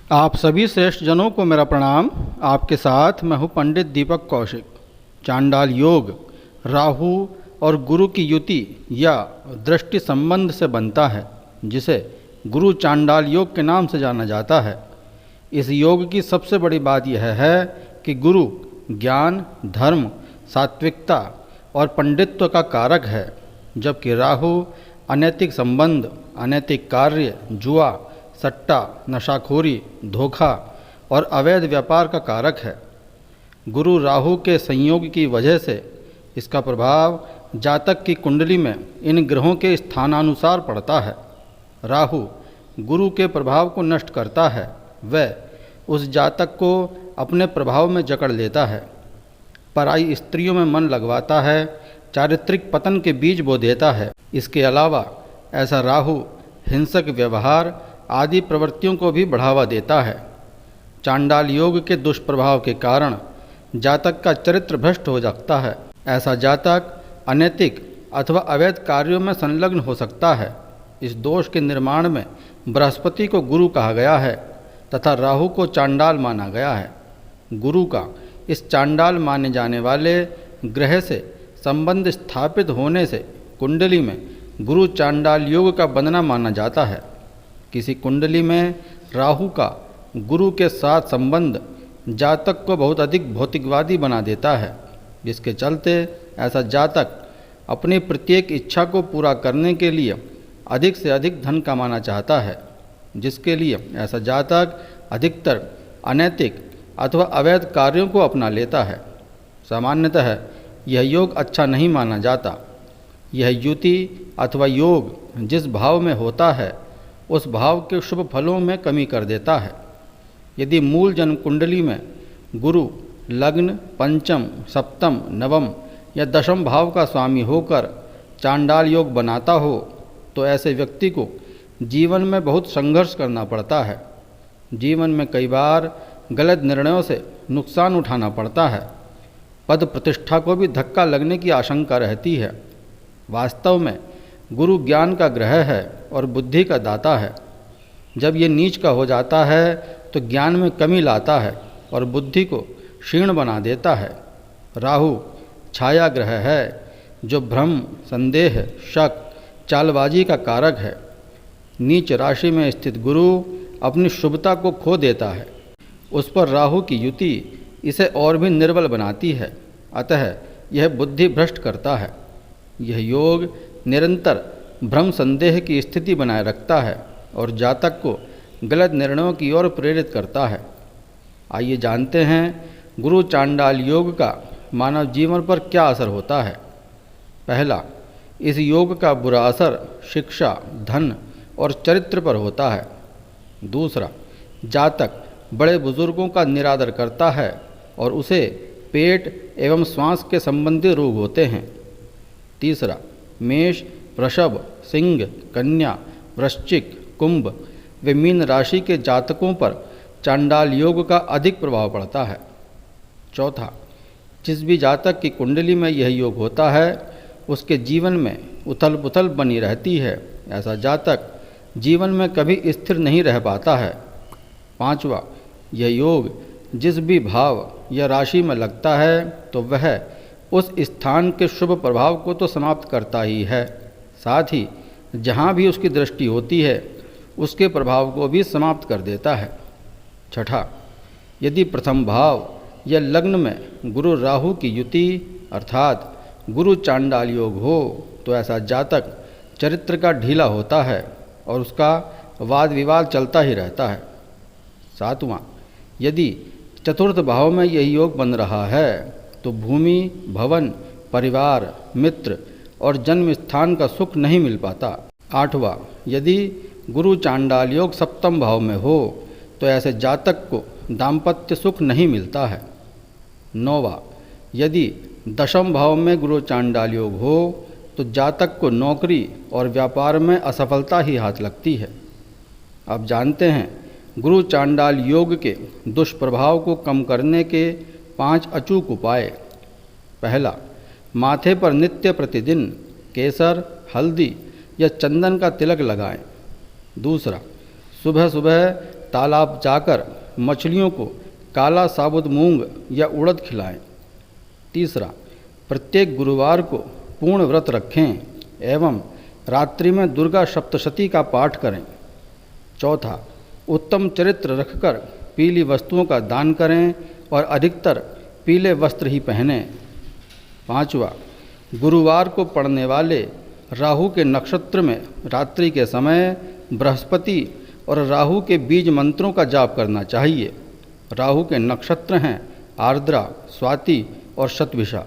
आप सभी श्रेष्ठ जनों को मेरा प्रणाम। आपके साथ मैं हूँ पंडित दीपक कौशिक। चांडाल योग राहु और गुरु की युति या दृष्टि संबंध से बनता है, जिसे गुरु चांडाल योग के नाम से जाना जाता है। इस योग की सबसे बड़ी बात यह है कि गुरु ज्ञान, धर्म, सात्विकता और पंडित्व का कारक है, जबकि राहु अनैतिक संबंध, अनैतिक कार्य, जुआ, सट्टा, नशाखोरी, धोखा और अवैध व्यापार का कारक है। गुरु राहु के संयोग की वजह से इसका प्रभाव जातक की कुंडली में इन ग्रहों के स्थानानुसार पड़ता है। राहु गुरु के प्रभाव को नष्ट करता है, वह उस जातक को अपने प्रभाव में जकड़ लेता है, पराई स्त्रियों में मन लगवाता है, चारित्रिक पतन के बीज बो देता है। इसके अलावा ऐसा राहु हिंसक व्यवहार आदि प्रवृत्तियों को भी बढ़ावा देता है। चांडाल योग के दुष्प्रभाव के कारण जातक का चरित्र भ्रष्ट हो जाता है। ऐसा जातक अनैतिक अथवा अवैध कार्यों में संलग्न हो सकता है। इस दोष के निर्माण में बृहस्पति को गुरु कहा गया है तथा राहु को चांडाल माना गया है। गुरु का इस चांडाल माने जाने वाले ग्रह से संबंध स्थापित होने से कुंडली में गुरु चांडाल योग का बनना माना जाता है। किसी कुंडली में राहु का गुरु के साथ संबंध जातक को बहुत अधिक भौतिकवादी बना देता है, जिसके चलते ऐसा जातक अपनी प्रत्येक इच्छा को पूरा करने के लिए अधिक से अधिक धन कमाना चाहता है, जिसके लिए ऐसा जातक अधिकतर अनैतिक अथवा अवैध कार्यों को अपना लेता है। सामान्यतः यह योग अच्छा नहीं माना जाता। यह युति अथवा योग जिस भाव में होता है उस भाव के शुभ फलों में कमी कर देता है। यदि मूल जन्म कुंडली में गुरु लग्न, पंचम, सप्तम, नवम या दशम भाव का स्वामी होकर चांडाल योग बनाता हो तो ऐसे व्यक्ति को जीवन में बहुत संघर्ष करना पड़ता है। जीवन में कई बार गलत निर्णयों से नुकसान उठाना पड़ता है। पद प्रतिष्ठा को भी धक्का लगने की आशंका रहती है। वास्तव में गुरु ज्ञान का ग्रह है और बुद्धि का दाता है। जब ये नीच का हो जाता है तो ज्ञान में कमी लाता है और बुद्धि को क्षीण बना देता है। राहु छाया ग्रह है जो भ्रम, संदेह, शक, चालबाजी का कारक है। नीच राशि में स्थित गुरु अपनी शुभता को खो देता है। उस पर राहु की युति इसे और भी निर्बल बनाती है, अतः यह बुद्धि भ्रष्ट करता है। यह योग निरंतर भ्रम संदेह की स्थिति बनाए रखता है और जातक को गलत निर्णयों की ओर प्रेरित करता है। आइए जानते हैं गुरु चांडाल योग का मानव जीवन पर क्या असर होता है। पहला, इस योग का बुरा असर शिक्षा, धन और चरित्र पर होता है। दूसरा, जातक बड़े बुजुर्गों का निरादर करता है और उसे पेट एवं श्वास के संबंधी रोग होते हैं। तीसरा, मेष, वृषभ, सिंह, कन्या, वृश्चिक, कुंभ व मीन राशि के जातकों पर चांडाल योग का अधिक प्रभाव पड़ता है। चौथा, जिस भी जातक की कुंडली में यह योग होता है उसके जीवन में उथल पुथल बनी रहती है। ऐसा जातक जीवन में कभी स्थिर नहीं रह पाता है। पांचवा, यह योग जिस भी भाव या राशि में लगता है तो वह उस स्थान के शुभ प्रभाव को तो समाप्त करता ही है, साथ ही जहाँ भी उसकी दृष्टि होती है उसके प्रभाव को भी समाप्त कर देता है। छठा, यदि प्रथम भाव या लग्न में गुरु राहु की युति अर्थात गुरु चांडाल योग हो तो ऐसा जातक चरित्र का ढीला होता है और उसका वाद विवाद चलता ही रहता है। सातवां, यदि चतुर्थ भाव में यही योग बन रहा है तो भूमि, भवन, परिवार, मित्र और जन्म स्थान का सुख नहीं मिल पाता। आठवां, यदि गुरु चांडाल योग सप्तम भाव में हो तो ऐसे जातक को दाम्पत्य सुख नहीं मिलता है। नौवां, यदि दशम भाव में गुरु चांडाल योग हो तो जातक को नौकरी और व्यापार में असफलता ही हाथ लगती है। अब जानते हैं गुरु चांडाल योग के दुष्प्रभाव को कम करने के 5 अचूक उपाय। पहला, माथे पर नित्य प्रतिदिन केसर, हल्दी या चंदन का तिलक लगाएं। दूसरा, सुबह सुबह तालाब जाकर मछलियों को काला साबुत मूंग या उड़द खिलाएं। तीसरा, प्रत्येक गुरुवार को पूर्ण व्रत रखें एवं रात्रि में दुर्गा सप्तशती का पाठ करें। चौथा, उत्तम चरित्र रखकर पीली वस्तुओं का दान करें और अधिकतर पीले वस्त्र ही पहनें। पांचवा, गुरुवार को पड़ने वाले राहु के नक्षत्र में रात्रि के समय बृहस्पति और राहु के बीज मंत्रों का जाप करना चाहिए। राहु के नक्षत्र हैं आर्द्रा, स्वाति और शतभिषा।